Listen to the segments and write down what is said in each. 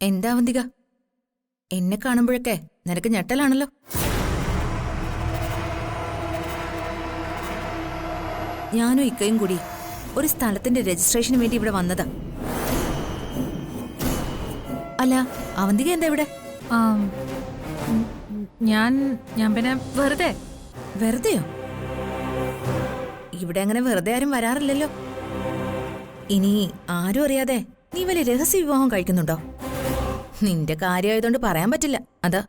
എന്താ അവന്തിക, എന്നെ കാണുമ്പോഴൊക്കെ നിനക്ക് ഞെട്ടലാണല്ലോ. ഞാനും ഇക്കയും കൂടി ഒരു സ്ഥലത്തിന്റെ രജിസ്ട്രേഷന് വേണ്ടി ഇവിടെ വന്നതാ. അല്ല, അവന്തിക എന്താ ഇവിടെ? ഞാൻ പിന്നെ വെറുതെ. വെറുതെയോ? ഇവിടെ അങ്ങനെ വെറുതെ ആരും വരാറില്ലല്ലോ. ഇനി ആരും അറിയാതെ നീ വലിയ രഹസ്യ വിവാഹം കഴിക്കുന്നുണ്ടോ? നിന്റെ കാര്യമായതുകൊണ്ട് പറയാൻ പറ്റില്ല. അതാ.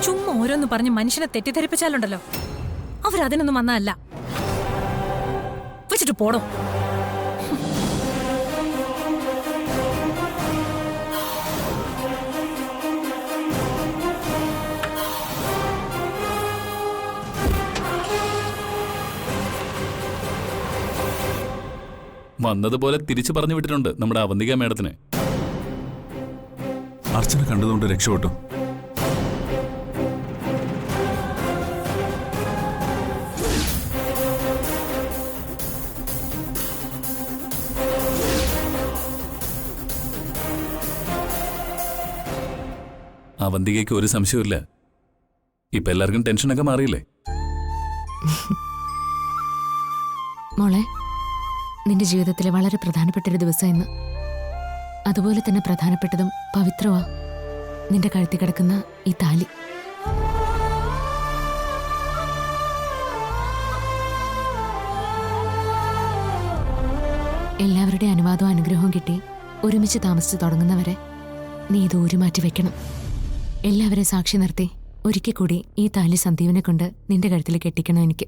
ചുമ്മാ ഓരോന്ന് പറഞ്ഞ് മനുഷ്യനെ തെറ്റിദ്ധരിപ്പിച്ചാലുണ്ടല്ലോ, അവരതിനൊന്നും വന്നതല്ല. വെച്ചിട്ട് പോടോ. വന്നതുപോലെ തിരിച്ചു പറഞ്ഞു വിട്ടിട്ടുണ്ട് നമ്മുടെ അവന്തിക മേഡത്തിന്. അർച്ചന കണ്ടതുകൊണ്ട് രക്ഷപ്പെട്ടു. അവന്തികയ്ക്ക് ഒരു സംശയമില്ല. ഇപ്പൊ എല്ലാവർക്കും ടെൻഷനൊക്കെ മാറിയില്ലേ? മോളെ, നിന്റെ ജീവിതത്തിലെ വളരെ പ്രധാനപ്പെട്ടൊരു ദിവസം ഇന്ന്. അതുപോലെ തന്നെ പ്രധാനപ്പെട്ടതും പവിത്രമാ നിന്റെ കഴുത്തിൽ കിടക്കുന്ന ഈ താലി. എല്ലാവരുടെയും അനുവാദവും അനുഗ്രഹവും കിട്ടി ഒരുമിച്ച് താമസിച്ച് തുടങ്ങുന്നവരെ നീ ഇത് ഊരുമാറ്റി വെക്കണം. എല്ലാവരെയും സാക്ഷി നിർത്തി ഒരിക്കൽ കൂടി ഈ താലി സന്ദീപിനെ കൊണ്ട് നിന്റെ കഴുത്തിൽ കെട്ടിക്കണം എനിക്ക്.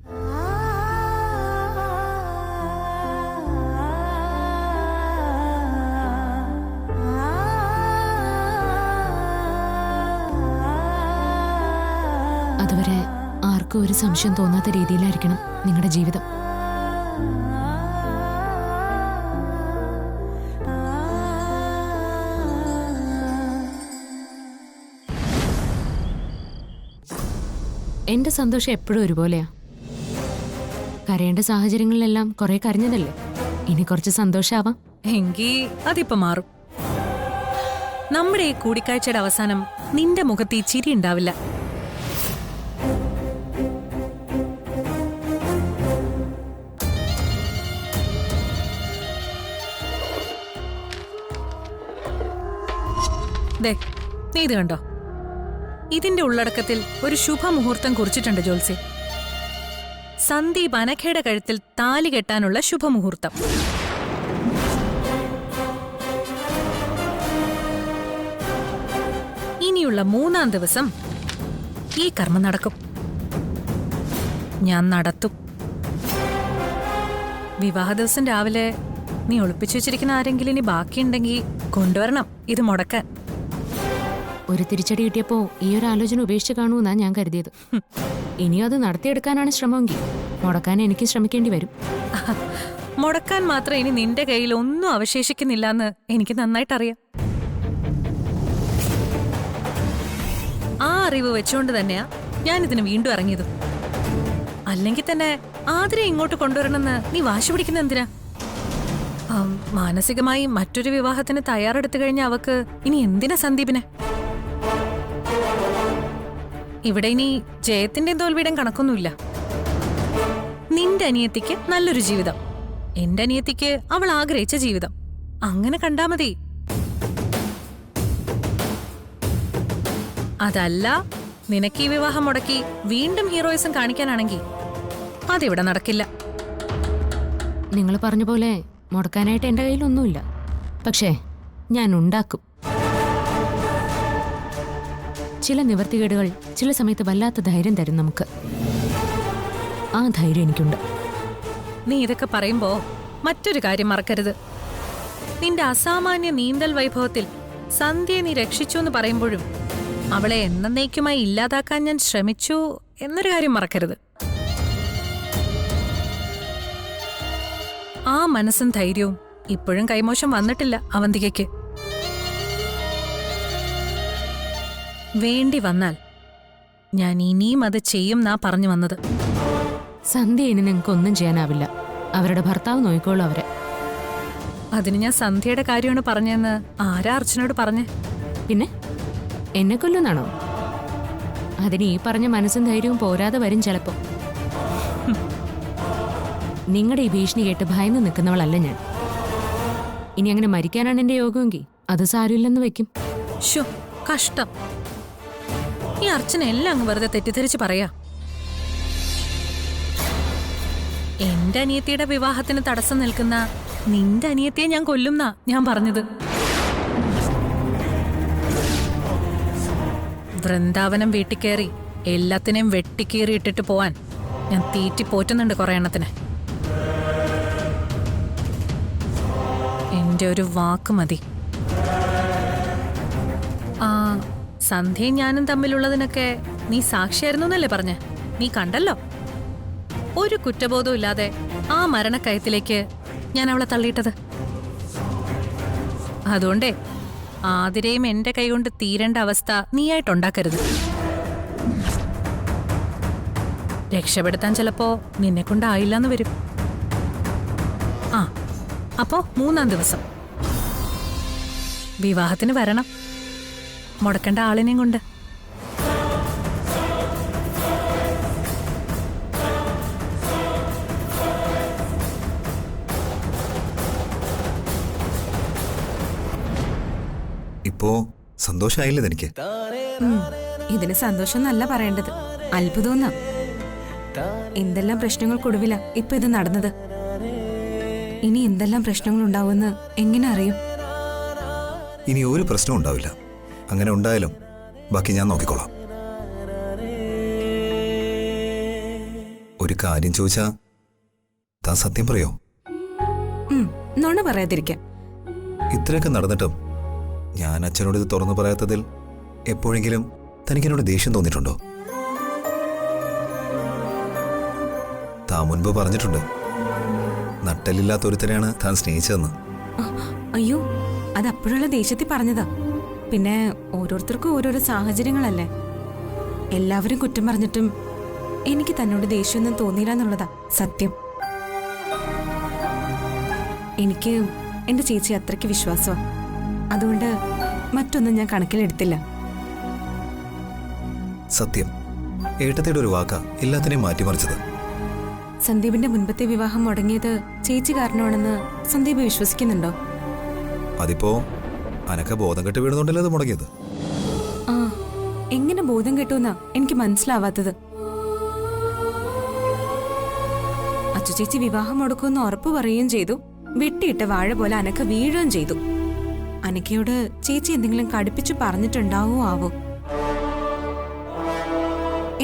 അതുവരെ ആർക്കും ഒരു സംശയം തോന്നാത്ത രീതിയിലായിരിക്കണം നിങ്ങളുടെ ജീവിതം. എന്റെ സന്തോഷം എപ്പോഴും ഒരുപോലെയാ. കരയേണ്ട സാഹചര്യങ്ങളിലെല്ലാം കുറെ കരഞ്ഞതല്ലേ, ഇനി കുറച്ച് സന്തോഷാവാം. എങ്കി അതിപ്പോ മാറും. നമ്മുടെ ഈ കൂടിക്കാഴ്ചയുടെ അവസാനം നിന്റെ മുഖത്ത് ഈ ചിരി ഉണ്ടാവില്ല. ദേ, നീ ഇത് കണ്ടോ? ഇതിന്റെ ഉള്ളടക്കത്തിൽ ഒരു ശുഭമുഹൂർത്തം കുറിച്ചിട്ടുണ്ട് ജോത്സ്യ. സന്ദീപ് അനഘയുടെ കഴുത്തിൽ താലി കെട്ടാനുള്ള ശുഭമുഹൂർത്തം. ഇനിയുള്ള 3-ാം ദിവസം ഈ കർമ്മം നടക്കും. ഞാൻ നടത്തും. വിവാഹ ദിവസം രാവിലെ നീ ഒളിപ്പിച്ചു വെച്ചിരിക്കുന്ന ആരെങ്കിലും ഇനി ബാക്കിയുണ്ടെങ്കിൽ കൊണ്ടുവരണം ഇത് മുടക്കാൻ. ഒരു തിരിച്ചടി കിട്ടിയപ്പോ ഈ ഒരു ആലോചന ഉപേക്ഷിച്ച് കാണുമെന്നാ ഞാൻ കരുതിയത്. ഇനിയും അത് നടത്തിയെടുക്കാനാണ് ശ്രമമെങ്കിൽ മുടക്കാൻ എനിക്ക് ശ്രമിക്കേണ്ടി വരും. മുടക്കാൻ മാത്രം ഇനി നിന്റെ കയ്യിൽ ഒന്നും അവശേഷിക്കുന്നില്ല എന്ന് എനിക്ക് നന്നായിട്ടറിയാം. ആ അറിവ് വെച്ചുകൊണ്ട് തന്നെയാ ഞാൻ ഇതിന് വീണ്ടും ഇറങ്ങിയത്. അല്ലെങ്കിൽ തന്നെ ആതിരെ ഇങ്ങോട്ട് കൊണ്ടുവരണമെന്ന് നീ വാശി പിടിക്കുന്ന എന്തിനാ? മാനസികമായി മറ്റൊരു വിവാഹത്തിന് തയ്യാറെടുത്തു കഴിഞ്ഞ അവക്ക് ഇനി എന്തിനാ സന്ദീപിനെ? ഇവിടെ ഇനി ജയത്തിന്റെയും തോൽവിയുടെയും കണക്കൊന്നുമില്ല. നിന്റെ അനിയത്തിക്ക് നല്ലൊരു ജീവിതം, എന്റെ അനിയത്തിക്ക് അവൾ ആഗ്രഹിച്ച ജീവിതം, അങ്ങനെ കണ്ടാ മതി. അതല്ല നിനക്ക് ഈ വിവാഹം മുടക്കി വീണ്ടും ഹീറോയിസം കാണിക്കാനാണെങ്കിൽ അതിവിടെ നടക്കില്ല. നിങ്ങൾ പറഞ്ഞ പോലെ മുടക്കാനായിട്ട് എൻ്റെ കയ്യിലൊന്നുമില്ല. പക്ഷേ ഞാൻ ഉണ്ടാക്കും. ചില നിവർത്തികേടുകൾ ചില സമയത്ത് വല്ലാത്ത ധൈര്യം തരും നമുക്ക്. ആ ധൈര്യം എനിക്കുണ്ട്. നീ ഇതൊക്കെ പറയുമ്പോ മറ്റൊരു കാര്യം മറക്കരുത്. നിന്റെ അസാമാന്യ നീന്തൽ വൈഭവത്തിൽ സന്ധ്യയെ നീ രക്ഷിച്ചു എന്ന് പറയുമ്പോഴും അവളെ എന്നേക്കുമായി ഇല്ലാതാക്കാൻ ഞാൻ ശ്രമിച്ചു എന്നൊരു കാര്യം മറക്കരുത്. ആ മനസ്സും ധൈര്യവും ഇപ്പോഴും കൈമോശം വന്നിട്ടില്ല അവന്തികയ്ക്ക്. വേണ്ടി വന്നാൽ ഞാൻ ഇനിയും അത് ചെയ്യുംന്നാ പറഞ്ഞു വന്നത്. സന്ധ്യ ഇനി നിങ്ങൾക്കൊന്നും ചെയ്യാനാവില്ല. അവരുടെ ഭർത്താവ് നോയിക്കോളൂ അവരെ. അതിന് ഞാൻ സന്ധ്യയുടെ കാര്യമാണ് പറഞ്ഞെന്ന് ആരാ അർച്ചനോട് പറഞ്ഞേ? പിന്നെ എന്നെ കൊല്ലുന്നാണോ? അതിന് ഈ പറഞ്ഞ മനസ്സും ധൈര്യവും പോരാതെ വരും ചിലപ്പോ. നിങ്ങളുടെ ഈ ഭീഷണി കേട്ട് ഭയന്ന് നിൽക്കുന്നവളല്ല ഞാൻ. ഇനി അങ്ങനെ മരിക്കാനാണ് എന്റെ യോഗമെങ്കിൽ അത് സാരമില്ലെന്ന് വെക്കും. ഷോ, കഷ്ടം. ഈ അർച്ചന എല്ലാം അങ്ങ് വെറുതെ തെറ്റിദ്ധരിച്ച് പറയാ. എന്റെ അനിയത്തിയുടെ വിവാഹത്തിന് തടസ്സം നിൽക്കുന്ന നിന്റെ അനിയത്തിയെ ഞാൻ കൊല്ലുംന്നാ ഞാൻ പറഞ്ഞത്. വൃന്ദാവനം വീട്ടിൽ കയറി എല്ലാത്തിനെയും വെട്ടിക്കീറി ഇട്ടിട്ട് പോവാൻ ഞാൻ തീറ്റി പോറ്റുന്നുണ്ട് കുറെ എണ്ണത്തിന്. എന്റെ ഒരു വാക്ക് മതി. ആ, സന്ധ്യയും ഞാനും തമ്മിലുള്ളതിനൊക്കെ നീ സാക്ഷിയായിരുന്നു എന്നല്ലേ പറഞ്ഞേ? നീ കണ്ടല്ലോ. ഒരു കുറ്റബോധവും ഇല്ലാതെ ആ മരണക്കയത്തിലേക്ക് ഞാൻ അവളെ തള്ളിയിട്ടത്. അതുകൊണ്ടേ ആതിരയും എന്റെ കൈകൊണ്ട് തീരേണ്ട അവസ്ഥ നീയായിട്ടുണ്ടാക്കരുത്. രക്ഷപ്പെടുത്താൻ ചിലപ്പോ നിന്നെ കൊണ്ടായില്ലെന്ന് വരും. ആ, അപ്പോ 3-ാം ദിവസം വിവാഹത്തിന് വരണം, മുടക്കേണ്ട ആളിനെയും കൊണ്ട്. ഇപ്പോ സന്തോഷായില്ലേ തനിക്ക്? ഇതിന് സന്തോഷം എന്നല്ല പറയേണ്ടത്, അത്ഭുതമെന്നാ. എന്തെല്ലാം പ്രശ്നങ്ങൾക്കൊടുവില ഇപ്പൊ ഇത് നടന്നത്. ഇനി എന്തെല്ലാം പ്രശ്നങ്ങൾ ഉണ്ടാവുമെന്ന് എങ്ങനെ അറിയും? ഇനി ഒരു പ്രശ്നവും ഉണ്ടാവില്ല. അങ്ങനെ ഉണ്ടായാലും ബാക്കി ഞാൻ നോക്കിക്കോളാം. ഒരു കാര്യം ചോദിച്ചാ താൻ സത്യം പറയോ? നുണ പറയാതിരിക്കാം. ഇത്രയൊക്കെ നടന്നിട്ടും ഞാൻ അച്ഛനോട് ഇത് തുറന്നു പറയാത്തതിൽ എപ്പോഴെങ്കിലും തനിക്കെന്നോട് ദേഷ്യം തോന്നിയിട്ടുണ്ടോ? താൻ മുൻപ് പറഞ്ഞിട്ടുണ്ട് നട്ടലില്ലാത്ത ഒരുത്തനെയാണ് താൻ സ്നേഹിച്ചതെന്ന്. അയ്യോ, അത് അപ്പോഴുള്ള ദേഷ്യത്തിൽ പറഞ്ഞതാ. പിന്നെ ഓരോരുത്തർക്കും ഓരോരോ സാഹചര്യങ്ങളല്ലേ. എല്ലാവരും കുറ്റം പറഞ്ഞിട്ടും എനിക്ക് തന്നോട് ദേഷ്യമൊന്നും തോന്നിയില്ല എന്നുള്ളതാ സത്യം. എനിക്ക് എന്റെ ചേച്ചി അത്രയ്ക്ക് വിശ്വാസമാണ്. അതുകൊണ്ട് മറ്റൊന്നും ഞാൻ കണക്കിലെടുത്തില്ല. സത്യം, ഏട്ടത്തിയുടെ ഒരു വാക്കാ എല്ലാത്തിനെയും മാറ്റിമറിച്ചത്. സന്ദീപിന്റെ മുൻപത്തെ വിവാഹം മുടങ്ങിയത് ചേച്ചി കാരണമാണെന്ന് സന്ദീപ് വിശ്വസിക്കുന്നുണ്ടോ? അതിപ്പോ അനക്ക ബോധം കെട്ട് വീടുന്നുണ്ടല്ലോ അത് മുടങ്ങിയത്. ആ, എങ്ങനെ ബോധം കെട്ടുമെന്നാ എനിക്ക് മനസ്സിലാവാത്തത്. അച്ചു ചേച്ചി വിവാഹം മുടക്കുമെന്ന് ഉറപ്പ് പറയുകയും ചെയ്തു. വെട്ടിയിട്ട വാഴ പോലെ അനക്ക വീഴുകയും ചെയ്തു. അനക്കയോട് ചേച്ചി എന്തെങ്കിലും കടുപ്പിച്ചു പറഞ്ഞിട്ടുണ്ടാവോ ആവോ?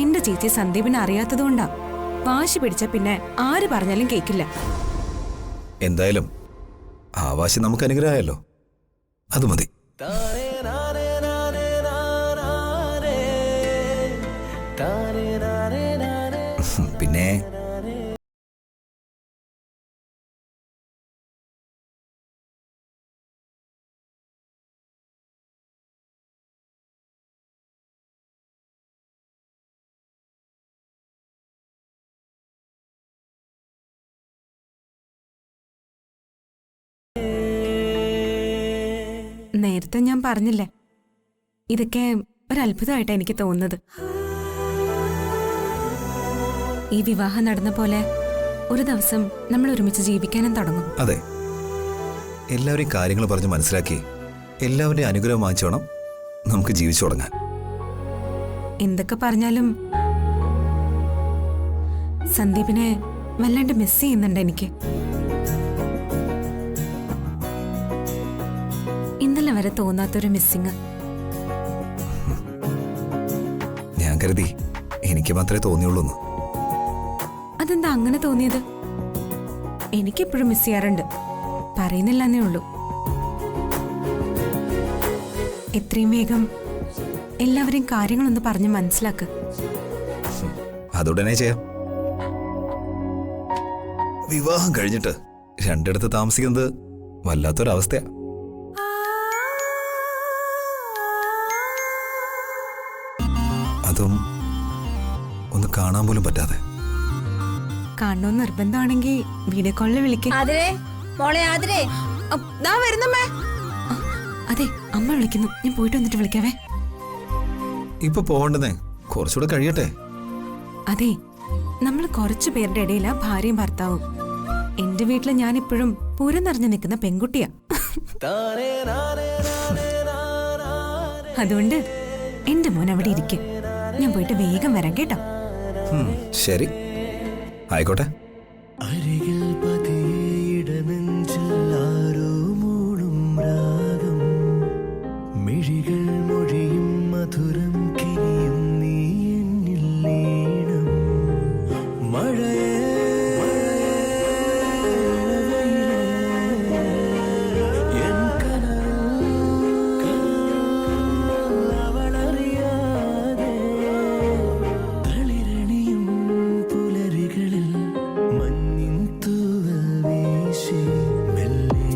എന്റെ ചേച്ചി സന്ദീപിനെ അറിയാത്തതുകൊണ്ടാ. വാശി പിടിച്ച പിന്നെ ആര് പറഞ്ഞാലും കേക്കില്ല. എന്തായാലും ആ വാശി നമുക്ക് അനുഗ്രഹമായല്ലോ, അത് മതി. പിന്നെ നേരത്തെ ഞാൻ പറഞ്ഞില്ലേ, ഇതൊക്കെ ഒരത്ഭുതമായിട്ടാ എനിക്ക് തോന്നുന്നത്. ഈ വിവാഹം നടന്ന പോലെ ഒരു ദിവസം നമ്മൾ ഒരുമിച്ച് ജീവിക്കാനും തുടങ്ങും. അതെ, എല്ലാവരെയും കാര്യങ്ങൾ പറഞ്ഞ് മനസ്സിലാക്കി എല്ലാവരുടെയും അനുഗ്രഹം വാങ്ങിച്ചോണം നമുക്ക് ജീവിച്ചു തുടങ്ങാൻ. എന്തൊക്കെ പറഞ്ഞാലും സന്ദീപിനെ വല്ലാണ്ട് മിസ് ചെയ്യുന്നുണ്ട് എനിക്ക്. ഇന്നലെ വരെ തോന്നാത്തൊരു മിസ്സിങ്. ഞാൻ കരുതി എനിക്ക് മാത്രമേ തോന്നിയുള്ളൂ. അതെന്താ അങ്ങനെ തോന്നിയത്? എനിക്കെപ്പോഴും മിസ് ചെയ്യാറുണ്ട്, പറയുന്നില്ലെന്നേ ഉള്ളൂ. എത്രയും വേഗം എല്ലാവരെയും കാര്യങ്ങളൊന്ന് പറഞ്ഞ് മനസ്സിലാക്ക്. അതുടനെ ചെയ്യാം. വിവാഹം കഴിഞ്ഞിട്ട് രണ്ടിടത്ത് താമസിക്കുന്നത് വല്ലാത്തൊരവസ്ഥയാ. അതും ഒന്ന് കാണാൻ പോലും പറ്റാതെ. കാണണമെന്ന് നിർബന്ധമാണെങ്കിൽ വീഡിയോ കോളിൽ വിളിക്കേ. വരുന്നമ്മേ. അതെ, അമ്മ വിളിക്കുന്നു. ഞാൻ പോയിട്ട് വന്നിട്ട് വിളിക്കാവേ. ഇപ്പൊ പോകണ്ടെന്നേ, കുറച്ചുകൂടെ കഴിയട്ടെ. അതെ, നമ്മൾ കുറച്ചു പേരുടെ ഇടയിലാ ഭാര്യയും ഭർത്താവും. എന്റെ വീട്ടില് ഞാനിപ്പോഴും പൂരം നിറഞ്ഞു നിൽക്കുന്ന പെൺകുട്ടിയാ. അതുകൊണ്ട് എന്റെ മോൻ അവിടെ ഇരിക്കും. ഞാൻ പോയിട്ട് വേഗം വരാം കേട്ടോ. ശരി, ആയിക്കോട്ടെ. അരികിൽ പതിയിടനെഞ്ചിൽ ആരോ മൂളും രാഗം, മിഴികൾ മൊഴിയും മധുരം കിനിയും നീ എന്നിൽ ലീനം. മഴയേ എൻ കനവിൽ അവളറിയാതെ തളിരണിയും പുലരികളിൽ മഞ്ഞിൻ തൂവൽ വീശി മെല്ലെ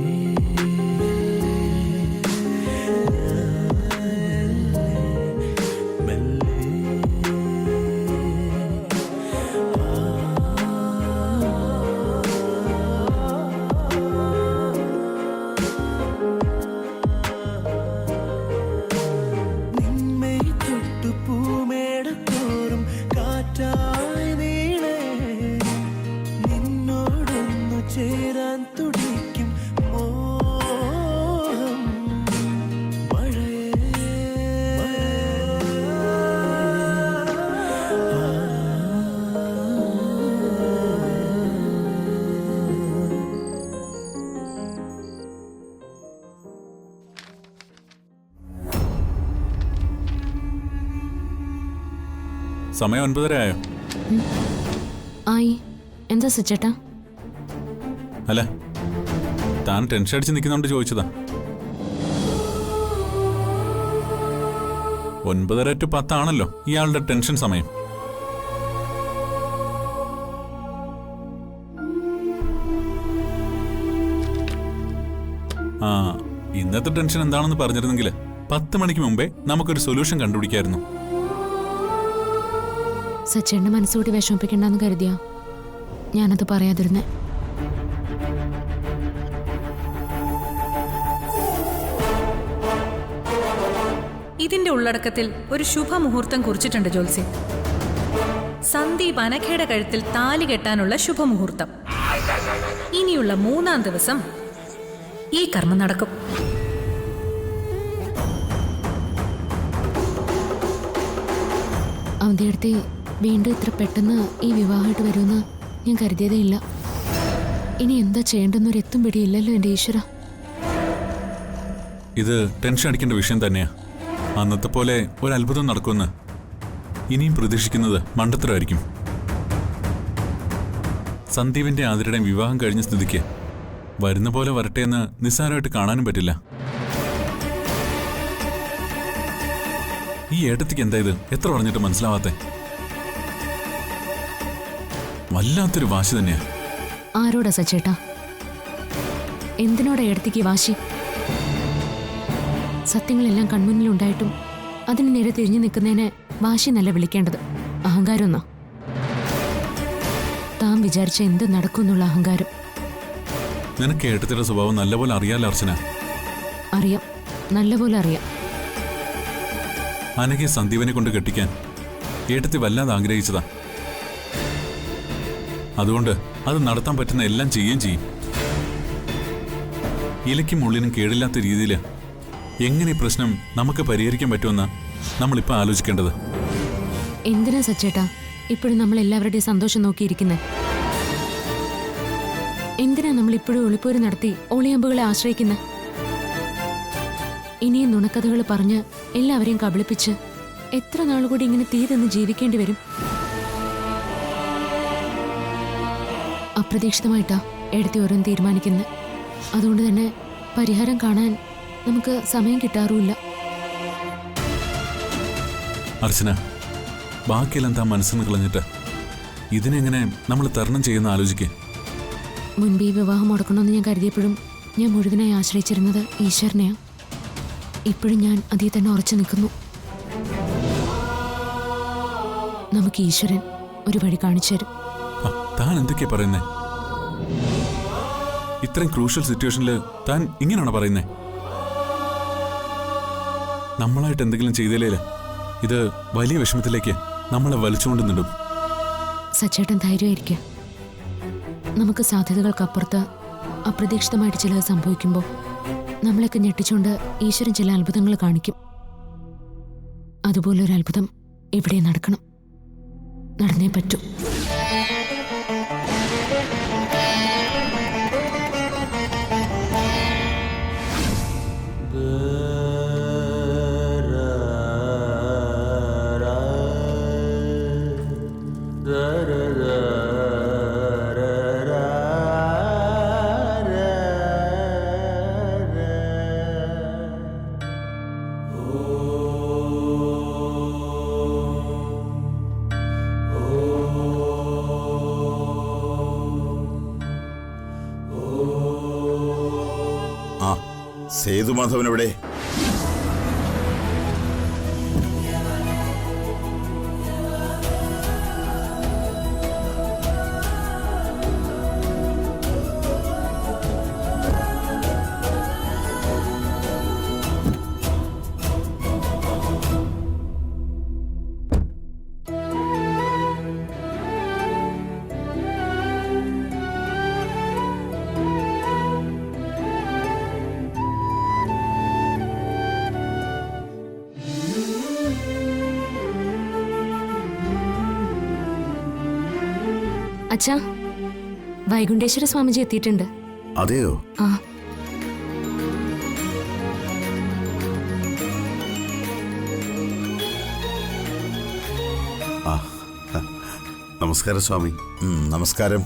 നിന്മേ തൊട്ടു പൂമേടത്തോറും കാറ്റായി നീളേ നിന്നോടൊന്നു ചേരാൻ തുടിക്കും മോഹം. സമയം 9:30 ആയോ? ആയി. എന്താ സച്ചേട്ടാ? അല്ല, താൻ ടെൻഷൻ അടിച്ച് നിൽക്കുന്നോണ്ട് ചോദിച്ചതാ. 9:30 to 10 ആണല്ലോ ഇയാളുടെ ടെൻഷൻ സമയം. ആ, ഇന്നത്തെ ടെൻഷൻ എന്താണെന്ന് പറഞ്ഞിരുന്നെങ്കിൽ 10 മണിക്ക് മുമ്പേ നമുക്കൊരു സൊല്യൂഷൻ കണ്ടുപിടിക്കായിരുന്നു. സച്ചേട്ടന്റെ മനസ്സുകൂടി വിഷമിപ്പിക്കണ്ടെന്ന് കരുതിയാ ഞാനത് പറയാതിരുന്നേ. ഇതിന്റെ ഉള്ളടക്കത്തിൽ ഒരു ശുഭമുഹൂർത്തം കുറിച്ചിട്ടുണ്ട് ജോത്സ്യൻ. സന്ദീപ് അനഘയുടെ കഴുത്തിൽ താലി കെട്ടാനുള്ള ശുഭമുഹൂർത്തം. ഇനിയുള്ള 3-ാം ദിവസം ഈ കർമ്മം നടക്കും. അവധിയെടുത്ത് വീണ്ടും ഇത്ര പെട്ടെന്ന് ഈ വിവാഹമായിട്ട് വരുമെന്ന് ഞാൻ കരുതിയതേ ഇല്ല. ഇനി എന്താ ചെയ്യേണ്ടെന്നൊരു എത്തും പിടിയില്ലല്ലോ എൻ്റെ ഈശ്വര. ഇത് ടെൻഷൻ അടിക്കേണ്ട വിഷയം തന്നെയാ. അന്നത്തെ പോലെ ഒരു അത്ഭുതം നടക്കുമെന്ന് ഇനിയും പ്രതീക്ഷിക്കുന്നത് മണ്ടത്തരമായിരിക്കും. സന്ദീപിന്റെ ആതിരയുടെയും വിവാഹം കഴിഞ്ഞ സ്ഥിതിക്ക് വരുന്ന പോലെ വരട്ടെ എന്ന് നിസ്സാരമായിട്ട് കാണാനും പറ്റില്ല. ഈ ഏട്ടത്തിക്ക് എന്താ ഇത് എത്ര പറഞ്ഞിട്ട് മനസ്സിലാവാത്തെ? വല്ലാത്തൊരു വാശി തന്നെയാ. ആരോടാ സച്ചേട്ടാ? എന്തിനോടാ എടുത്തേക്ക് വാശി? സത്യങ്ങളെല്ലാം കൺമുന്നിലുണ്ടായിട്ടും അതിന് നേരെ തിരിഞ്ഞു നിൽക്കുന്നതിനെ വാശി നല്ല വിളിക്കേണ്ടത്. അഹങ്കാരം എന്നാ. താൻ വിചാരിച്ച എന്ത് നടക്കുമെന്നുള്ള അഹങ്കാരം. നിനക്ക് ഏട്ടത്തിയുടെ സ്വഭാവം നല്ലപോലെ അറിയാലോ അർച്ചന. അറിയാം, നല്ലപോലെ അറിയാം. അനഘയെ സന്ദീപനെ കൊണ്ട് കെട്ടിക്കാൻ ഏട്ടത്തി വല്ലാതെ ആഗ്രഹിച്ചതാ. അതുകൊണ്ട് അത് നടത്താൻ പറ്റുന്ന എല്ലാം ചെയ്യുകയും ചെയ്യും. ഇലയ്ക്കും ഉള്ളിനും കേടില്ലാത്ത രീതിയിൽ എങ്ങനെ ഈ പ്രശ്നം നമുക്ക് പരിഹരിക്കാൻ പറ്റുമെന്നാ നമ്മളിപ്പോൾ ആലോചിക്കേണ്ടത്. എന്തിനാ സച്ചേട്ടാ ഇപ്പോഴും നമ്മൾ എല്ലാവരുടെയും സന്തോഷം നോക്കിയിരിക്കുന്നത്? എന്തിനാ നമ്മൾ ഇപ്പോഴും ഒളിപ്പോര് നടത്തി ഒളിയമ്പുകളെ ആശ്രയിക്കുന്നത്? ഇനിയും നുണക്കഥകൾ പറഞ്ഞ് എല്ലാവരെയും കബളിപ്പിച്ച് എത്ര നാളുകൂടി ഇങ്ങനെ തീ തിന്ന് ജീവിക്കേണ്ടി വരും? അപ്രതീക്ഷിതമായിട്ടാ എടുത്തി ഓരോന്ന് തീരുമാനിക്കുന്നത്. അതുകൊണ്ട് തന്നെ പരിഹാരം കാണാൻ നമുക്ക് സമയം കിട്ടാറുമില്ല. അർച്ചന, ബാക്കിയെല്ലാം താൻ മനസ്സിൽ നിന്ന് കളഞ്ഞിട്ട് ഇതിനെങ്ങനെ നമ്മൾ തരണം ചെയ്യുന്ന ആലോചിക്കുക. മുൻപ് ഈ വിവാഹം മുടക്കണമെന്ന് ഞാൻ കരുതിയപ്പോഴും ഞാൻ മുഴുവനായി ആശ്രയിച്ചിരുന്നത് ഈശ്വരനെയാണ്. ഇപ്പോഴും ഞാൻ അതിൽ തന്നെ ഉറച്ചു നിൽക്കുന്നു. നമുക്ക് ഈശ്വരൻ ഒരു വഴി കാണിച്ചു തരും. താൻ എന്തൊക്കെയാ പറയുന്നേ? ഇത്രയും ക്രൂഷ്യൽ സിറ്റുവേഷനിൽ താൻ ഇങ്ങനെയാണോ പറയുന്നേ? നമ്മളായിട്ട് എന്തെങ്കിലും ചെയ്തേലേ ഇത് വലിയ വിഷമത്തിലേക്ക് നമ്മളെ വലിച്ചുകൊണ്ട് നിടും. സച്ചേട്ടൻ ധൈര്യമായിരിക്കുക. നമുക്ക് സാധ്യതകൾക്കപ്പുറത്ത് അപ്രതീക്ഷിതമായിട്ട് ചിലത് സംഭവിക്കുമ്പോൾ നമ്മളെയൊക്കെ ഞെട്ടിച്ചുകൊണ്ട് ഈശ്വരൻ ചില അത്ഭുതങ്ങൾ കാണിക്കും. അതുപോലൊരു അത്ഭുതം ഇവിടെ നടക്കണം. നടന്നേ പറ്റൂ. സേതുമാധവൻ എവിടെ? അച്ഛാ, വൈകുണ്ഠേശ്വര സ്വാമിജി എത്തിയിട്ടുണ്ട്. അതെയോ? ആ. നമസ്കാരം സ്വാമി. നമസ്കാരം.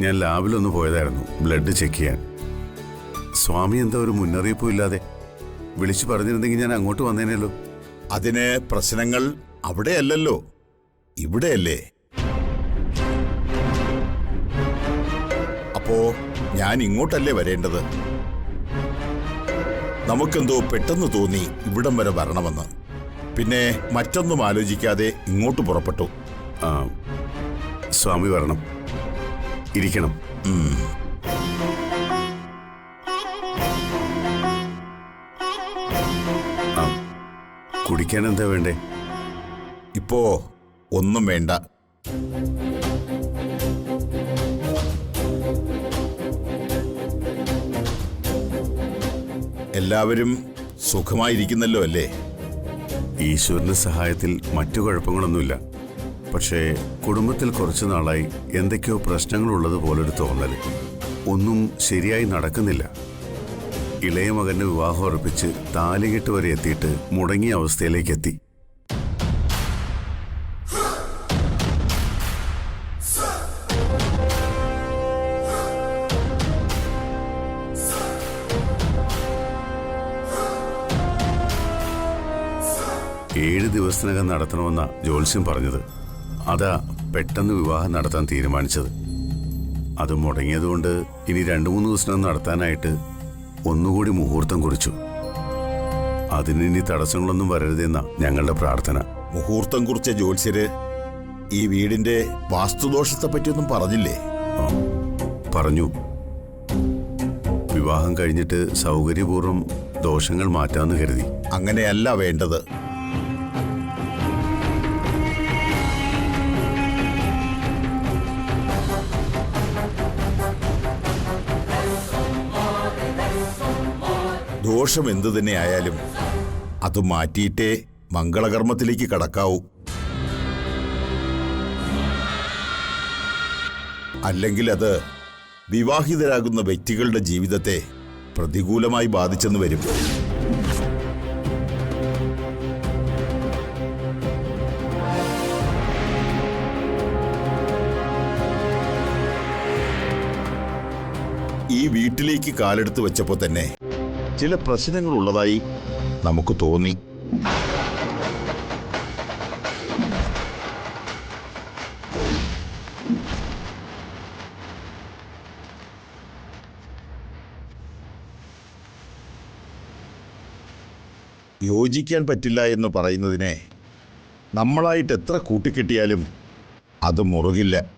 ഞാൻ ലാബിലൊന്ന് പോയതായിരുന്നു ബ്ലഡ് ചെക്ക് ചെയ്യാൻ. സ്വാമി എന്താ ഒരു മുന്നറിയിപ്പും ഇല്ലാതെ? വിളിച്ചു പറഞ്ഞിരുന്നെങ്കിൽ ഞാൻ അങ്ങോട്ട് വന്നേനല്ലോ. അതിന് പ്രശ്നങ്ങൾ അവിടെയല്ലല്ലോ, ഇവിടെയല്ലേ? അപ്പോ ഞാൻ ഇങ്ങോട്ടല്ലേ വരേണ്ടത്? നമുക്കെന്തോ പെട്ടെന്ന് തോന്നി ഇവിടം വരെ വരണമെന്ന്. പിന്നെ മറ്റൊന്നും ആലോചിക്കാതെ ഇങ്ങോട്ട് പുറപ്പെട്ടു. സ്വാമി വരണം, ഇരിക്കണം. കുടിക്കാൻ എന്താ വേണ്ടേ? ഇപ്പോ ഒന്നും വേണ്ട. എല്ലാവരും സുഖമായിരിക്കുന്നല്ലോ അല്ലേ? ഈശ്വരന്റെ സഹായത്തിൽ മറ്റു കുഴപ്പങ്ങളൊന്നുമില്ല. പക്ഷേ കുടുംബത്തിൽ കുറച്ചു നാളായി എന്തൊക്കെയോ പ്രശ്നങ്ങളുള്ളത് പോലൊരു തോന്നല്. ഒന്നും ശരിയായി നടക്കുന്നില്ല. ഇളയ മകന്റെ വിവാഹം ഉറപ്പിച്ച് താലികെട്ട് വരെ എത്തിയിട്ട് മുടങ്ങിയ അവസ്ഥയിലേക്ക് എത്തി. ഏഴ് ദിവസത്തിനകം നടത്തണമെന്ന ജ്യോത്സ്യം പറഞ്ഞത്. അതാ പെട്ടെന്ന് വിവാഹം നടത്താൻ തീരുമാനിച്ചത്. അത് മുടങ്ങിയതുകൊണ്ട് ഇനി 2-3 ദിവസം നടത്താനായിട്ട് ഒന്നുകൂടി മുഹൂർത്തം കുറിച്ചു. അതിനി തടസ്സങ്ങളൊന്നും വരരുതെന്ന ഞങ്ങളുടെ പ്രാർത്ഥന. മുഹൂർത്തം കുറിച്ച ജ്യോത്സ്യര് ഈ വീടിന്റെ വാസ്തുദോഷത്തെ പറ്റിയൊന്നും പറഞ്ഞില്ലേ? പറഞ്ഞു. വിവാഹം കഴിഞ്ഞിട്ട് സൗകര്യപൂർവ്വം ദോഷങ്ങൾ മാറ്റാമെന്ന് കരുതി. അങ്ങനെയല്ല വേണ്ടത്. ദോഷം എന്തു തന്നെയായാലും അത് മാറ്റിയിട്ടേ മംഗളകർമ്മത്തിലേക്ക് കടക്കാവൂ. അല്ലെങ്കിൽ അത് വിവാഹിതരാകുന്ന വ്യക്തികളുടെ ജീവിതത്തെ പ്രതികൂലമായി ബാധിച്ചെന്ന് വരും. ഈ വീട്ടിലേക്ക് കാലെടുത്ത് വെച്ചപ്പോൾ തന്നെ ചില പ്രശ്നങ്ങൾ ഉള്ളതായി നമുക്ക് തോന്നി. യോജിക്കാൻ പറ്റില്ല എന്ന് പറയുന്നതിനെ നമ്മളായിട്ട് എത്ര കൂട്ടിക്കെട്ടിയാലും അത് മുറുകില്ല.